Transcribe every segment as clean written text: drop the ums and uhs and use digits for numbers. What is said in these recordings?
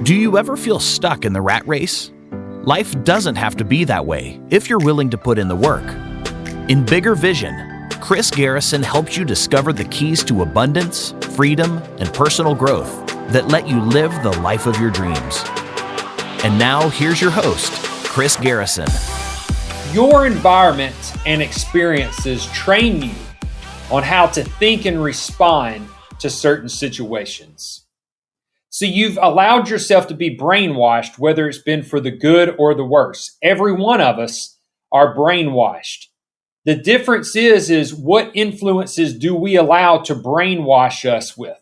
Do you ever feel stuck in the rat race? Life doesn't have to be that way if you're willing to put in the work. In Bigger Vision, Chris Garrison helps you discover the keys to abundance, freedom, and personal growth that let you live the life of your dreams. And now, here's your host, Chris Garrison. Your environment and experiences train you on how to think and respond to certain situations. So you've allowed yourself to be brainwashed, whether it's been for the good or the worse. Every one of us are brainwashed. The difference is what influences do we allow to brainwash us with?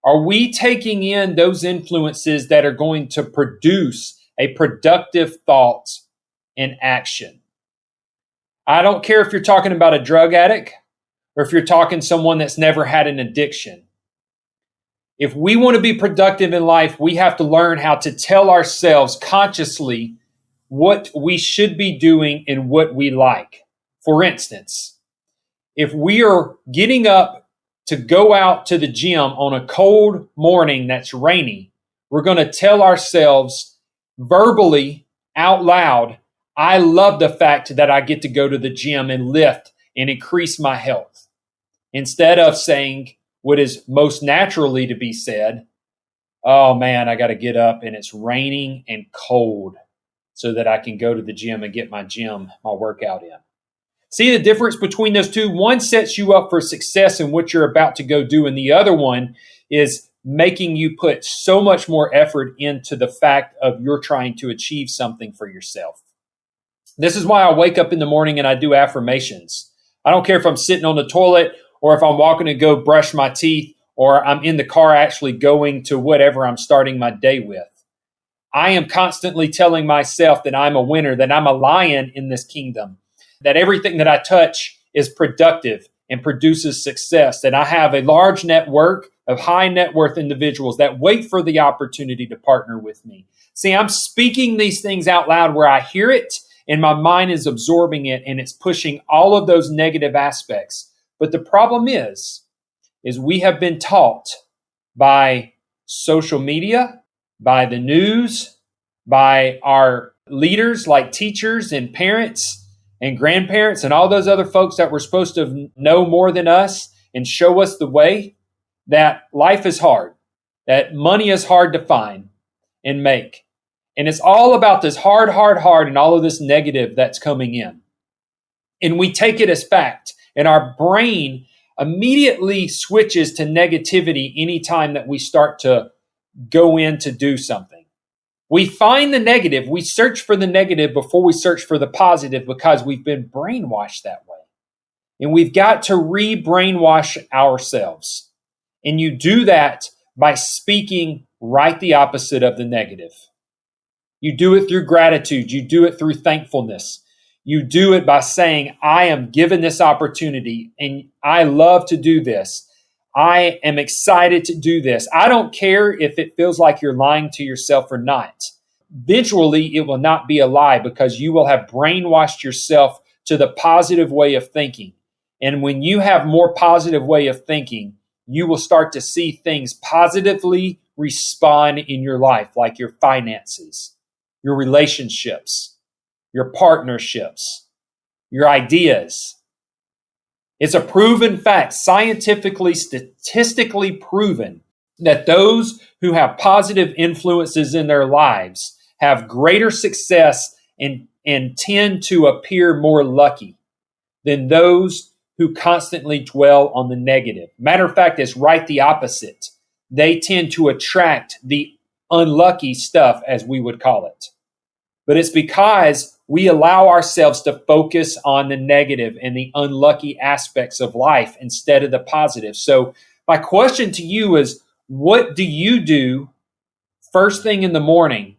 Are we taking in those influences that are going to produce a productive thought and action? I don't care if you're talking about a drug addict or if you're talking someone that's never had an addiction. If we want to be productive in life, we have to learn how to tell ourselves consciously what we should be doing and what we like. For instance, if we are getting up to go out to the gym on a cold morning that's rainy, we're going to tell ourselves verbally out loud, I love the fact that I get to go to the gym and lift and increase my health. Instead of saying what is most naturally to be said, oh man, I got to get up and it's raining and cold so that I can go to the gym and get my workout in. See the difference between those two? One sets you up for success in what you're about to go do, and the other one is making you put so much more effort into the fact of you're trying to achieve something for yourself. This is why I wake up in the morning and I do affirmations. I don't care if I'm sitting on the toilet or if I'm walking to go brush my teeth or I'm in the car actually going to whatever I'm starting my day with. I am constantly telling myself that I'm a winner, that I'm a lion in this kingdom, that everything that I touch is productive and produces success, that I have a large network of high net worth individuals that wait for the opportunity to partner with me. See, I'm speaking these things out loud where I hear it and my mind is absorbing it and it's pushing all of those negative aspects. But the problem is we have been taught by social media, by the news, by our leaders like teachers and parents and grandparents and all those other folks that were supposed to know more than us and show us the way, that life is hard, that money is hard to find and make. And it's all about this hard, and all of this negative that's coming in. And we take it as fact. And our brain immediately switches to negativity anytime that we start to go in to do something. We find the negative. We search for the negative before we search for the positive because we've been brainwashed that way. And we've got to re-brainwash ourselves. And you do that by speaking right the opposite of the negative. You do it through gratitude. You do it through thankfulness. You do it by saying, I am given this opportunity and I love to do this. I am excited to do this. I don't care if it feels like you're lying to yourself or not. Eventually, it will not be a lie because you will have brainwashed yourself to the positive way of thinking. And when you have more positive way of thinking, you will start to see things positively respond in your life, like your finances, your relationships, your partnerships, your ideas. It's a proven fact, scientifically, statistically proven, that those who have positive influences in their lives have greater success and tend to appear more lucky than those who constantly dwell on the negative. Matter of fact, it's right the opposite. They tend to attract the unlucky stuff, as we would call it. But it's because we allow ourselves to focus on the negative and the unlucky aspects of life instead of the positive. So my question to you is, what do you do first thing in the morning?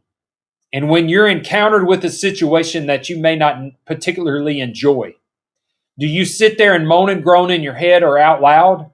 And when you're encountered with a situation that you may not particularly enjoy, do you sit there and moan and groan in your head or out loud?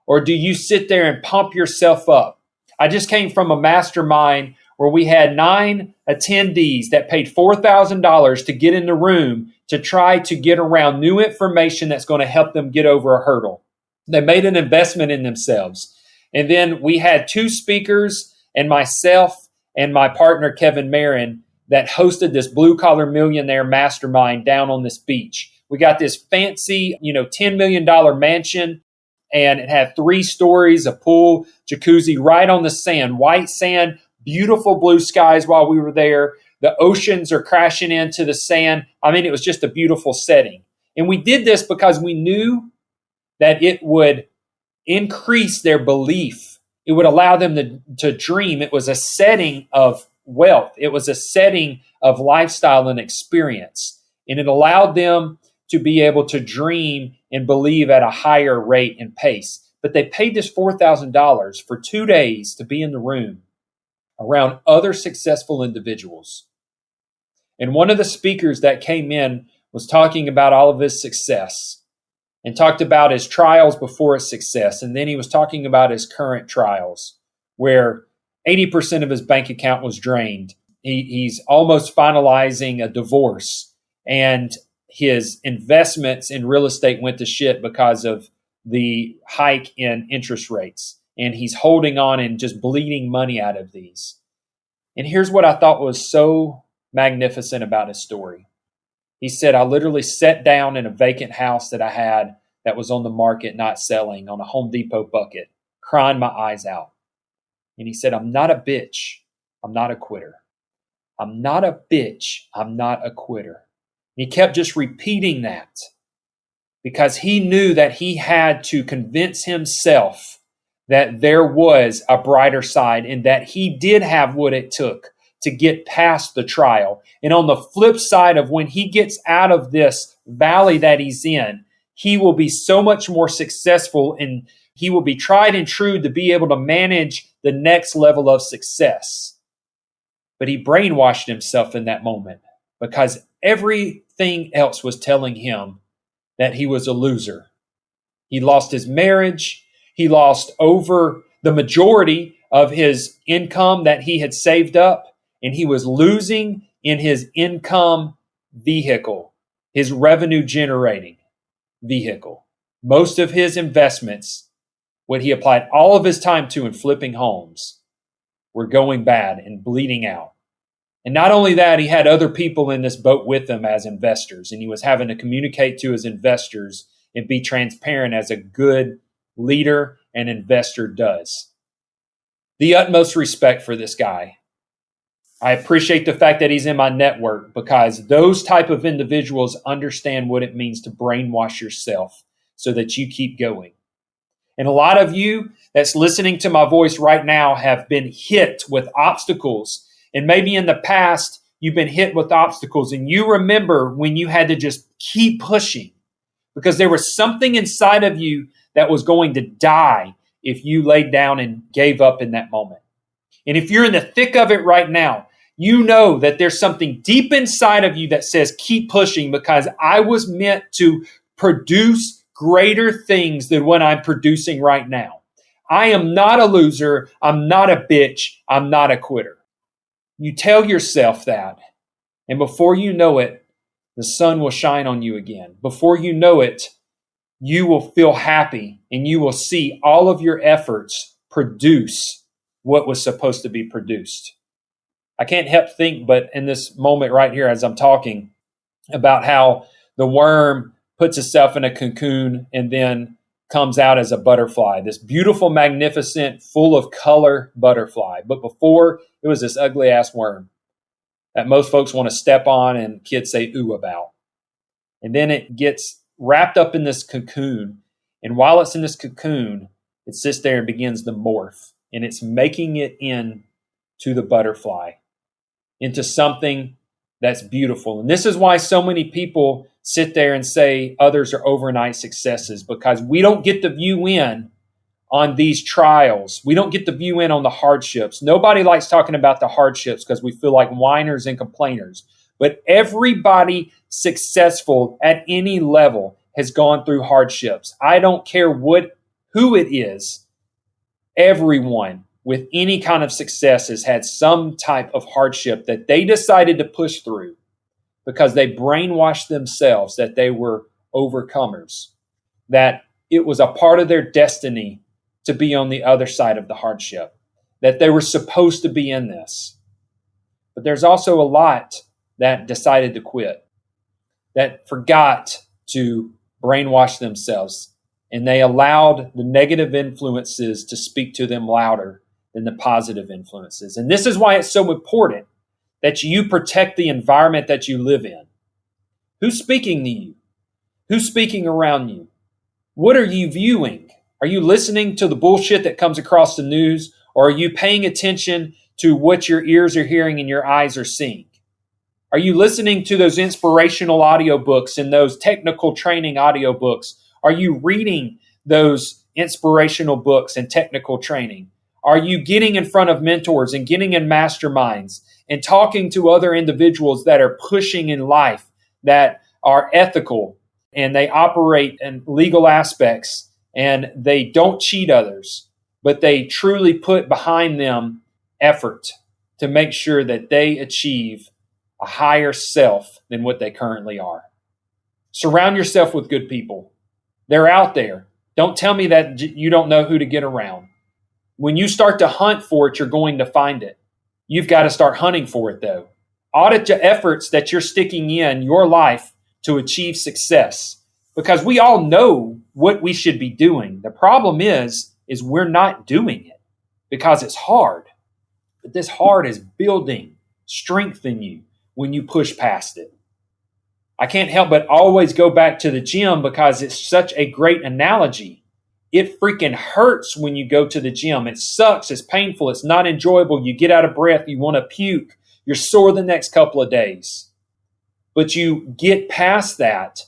Or do you sit there and pump yourself up? I just came from a mastermind where we had 9 attendees that paid $4,000 to get in the room to try to get around new information that's going to help them get over a hurdle. They made an investment in themselves. And then we had 2 speakers and myself and my partner, Kevin Marin, that hosted this blue collar millionaire mastermind down on this beach. We got this fancy, $10 million mansion, and it had 3 stories, a pool, jacuzzi right on the sand, white sand, beautiful blue skies while we were there. The oceans are crashing into the sand. I mean, it was just a beautiful setting. And we did this because we knew that it would increase their belief. It would allow them to dream. It was a setting of wealth. It was a setting of lifestyle and experience. And it allowed them to be able to dream and believe at a higher rate and pace. But they paid this $4,000 for 2 days to be in the room around other successful individuals. And one of the speakers that came in was talking about all of his success and talked about his trials before his success. And then he was talking about his current trials, where 80% of his bank account was drained. He's almost finalizing a divorce, and his investments in real estate went to shit because of the hike in interest rates. And he's holding on and just bleeding money out of these. And here's what I thought was so magnificent about his story. He said, I literally sat down in a vacant house that I had that was on the market, not selling, on a Home Depot bucket, crying my eyes out. And he said, I'm not a bitch. I'm not a quitter. I'm not a bitch. I'm not a quitter. And he kept just repeating that because he knew that he had to convince himself that there was a brighter side and that he did have what it took to get past the trial. And on the flip side of when he gets out of this valley that he's in, he will be so much more successful and he will be tried and true to be able to manage the next level of success. But he brainwashed himself in that moment because everything else was telling him that he was a loser. He lost his marriage. He lost over the majority of his income that he had saved up, and he was losing in his income vehicle, his revenue generating vehicle. Most of his investments, what he applied all of his time to in flipping homes, were going bad and bleeding out. And not only that, he had other people in this boat with him as investors, and he was having to communicate to his investors and be transparent as a good leader and investor does. The utmost respect for this guy. I appreciate the fact that he's in my network because those type of individuals understand what it means to brainwash yourself so that you keep going. And a lot of you that's listening to my voice right now have been hit with obstacles. And maybe in the past, you've been hit with obstacles and you remember when you had to just keep pushing because there was something inside of you that was going to die if you laid down and gave up in that moment. And if you're in the thick of it right now, you know that there's something deep inside of you that says, keep pushing because I was meant to produce greater things than what I'm producing right now. I am not a loser. I'm not a bitch. I'm not a quitter. You tell yourself that, and before you know it, the sun will shine on you again. Before you know it, you will feel happy and you will see all of your efforts produce what was supposed to be produced. I can't help think, but in this moment right here as I'm talking about how the worm puts itself in a cocoon and then comes out as a butterfly, this beautiful, magnificent, full of color butterfly. But before, it was this ugly ass worm that most folks want to step on and kids say ooh about. And then it gets wrapped up in this cocoon. And while it's in this cocoon, it sits there and begins to morph. And it's making it into the butterfly, into something that's beautiful. And this is why so many people sit there and say others are overnight successes, because we don't get the view in on these trials. We don't get the view in on the hardships. Nobody likes talking about the hardships because we feel like whiners and complainers. But everybody successful at any level has gone through hardships. I don't care who it is. Everyone with any kind of success has had some type of hardship that they decided to push through because they brainwashed themselves that they were overcomers, that it was a part of their destiny to be on the other side of the hardship, that they were supposed to be in this. But there's also a lot that decided to quit, that forgot to brainwash themselves, and they allowed the negative influences to speak to them louder than the positive influences. And this is why it's so important that you protect the environment that you live in. Who's speaking to you? Who's speaking around you? What are you viewing? Are you listening to the bullshit that comes across the news, or are you paying attention to what your ears are hearing and your eyes are seeing? Are you listening to those inspirational audiobooks and those technical training audiobooks? Are you reading those inspirational books and technical training? Are you getting in front of mentors and getting in masterminds and talking to other individuals that are pushing in life, that are ethical and they operate in legal aspects and they don't cheat others, but they truly put behind them effort to make sure that they achieve a higher self than what they currently are? Surround yourself with good people. They're out there. Don't tell me that you don't know who to get around. When you start to hunt for it, you're going to find it. You've got to start hunting for it, though. Audit the efforts that you're sticking in your life to achieve success, because we all know what we should be doing. The problem is we're not doing it because it's hard. But this hard is building strength in you when you push past it. I can't help but always go back to the gym because it's such a great analogy. It freaking hurts when you go to the gym. It sucks. It's painful. It's not enjoyable. You get out of breath. You want to puke. You're sore the next couple of days. But you get past that,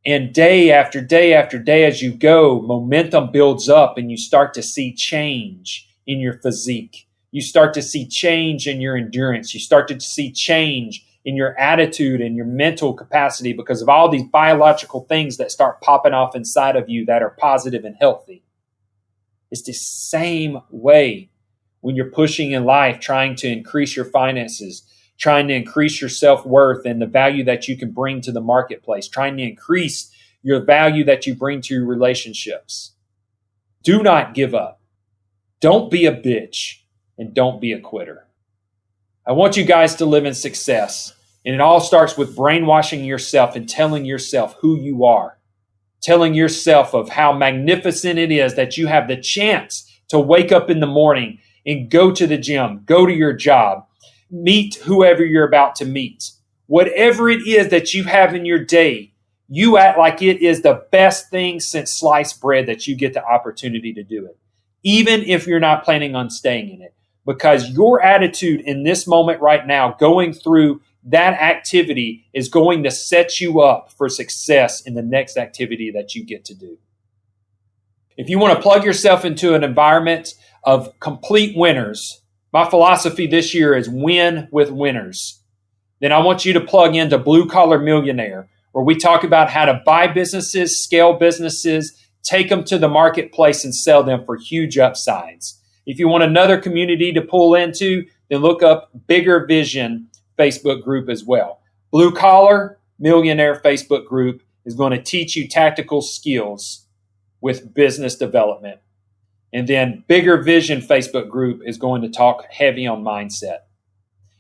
and day after day after day as you go, momentum builds up and you start to see change in your physique. You start to see change in your endurance. You start to see change in your attitude and your mental capacity because of all these biological things that start popping off inside of you that are positive and healthy. It's the same way when you're pushing in life, trying to increase your finances, trying to increase your self-worth and the value that you can bring to the marketplace, trying to increase your value that you bring to your relationships. Do not give up. Don't be a bitch, and don't be a quitter. I want you guys to live in success. And it all starts with brainwashing yourself and telling yourself who you are. Telling yourself of how magnificent it is that you have the chance to wake up in the morning and go to the gym, go to your job, meet whoever you're about to meet. Whatever it is that you have in your day, you act like it is the best thing since sliced bread that you get the opportunity to do it, even if you're not planning on staying in it. Because your attitude in this moment right now, going through that activity, is going to set you up for success in the next activity that you get to do. If you want to plug yourself into an environment of complete winners, my philosophy this year is win with winners. Then I want you to plug into Blue Collar Millionaire, where we talk about how to buy businesses, scale businesses, take them to the marketplace and sell them for huge upsides. If you want another community to pull into, then look up Bigger Vision Facebook group as well. Blue Collar Millionaire Facebook group is going to teach you tactical skills with business development. And then Bigger Vision Facebook group is going to talk heavy on mindset.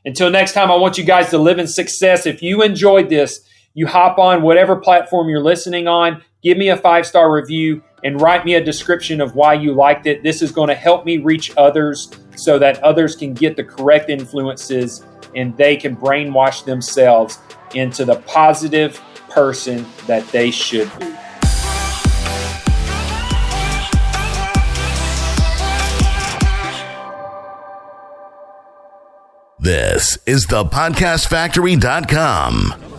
Until next time, I want you guys to live in success. If you enjoyed this, you hop on whatever platform you're listening on, give me a 5-star review, and write me a description of why you liked it. This is going to help me reach others so that others can get the correct influences and they can brainwash themselves into the positive person that they should be. This is thepodcastfactory.com.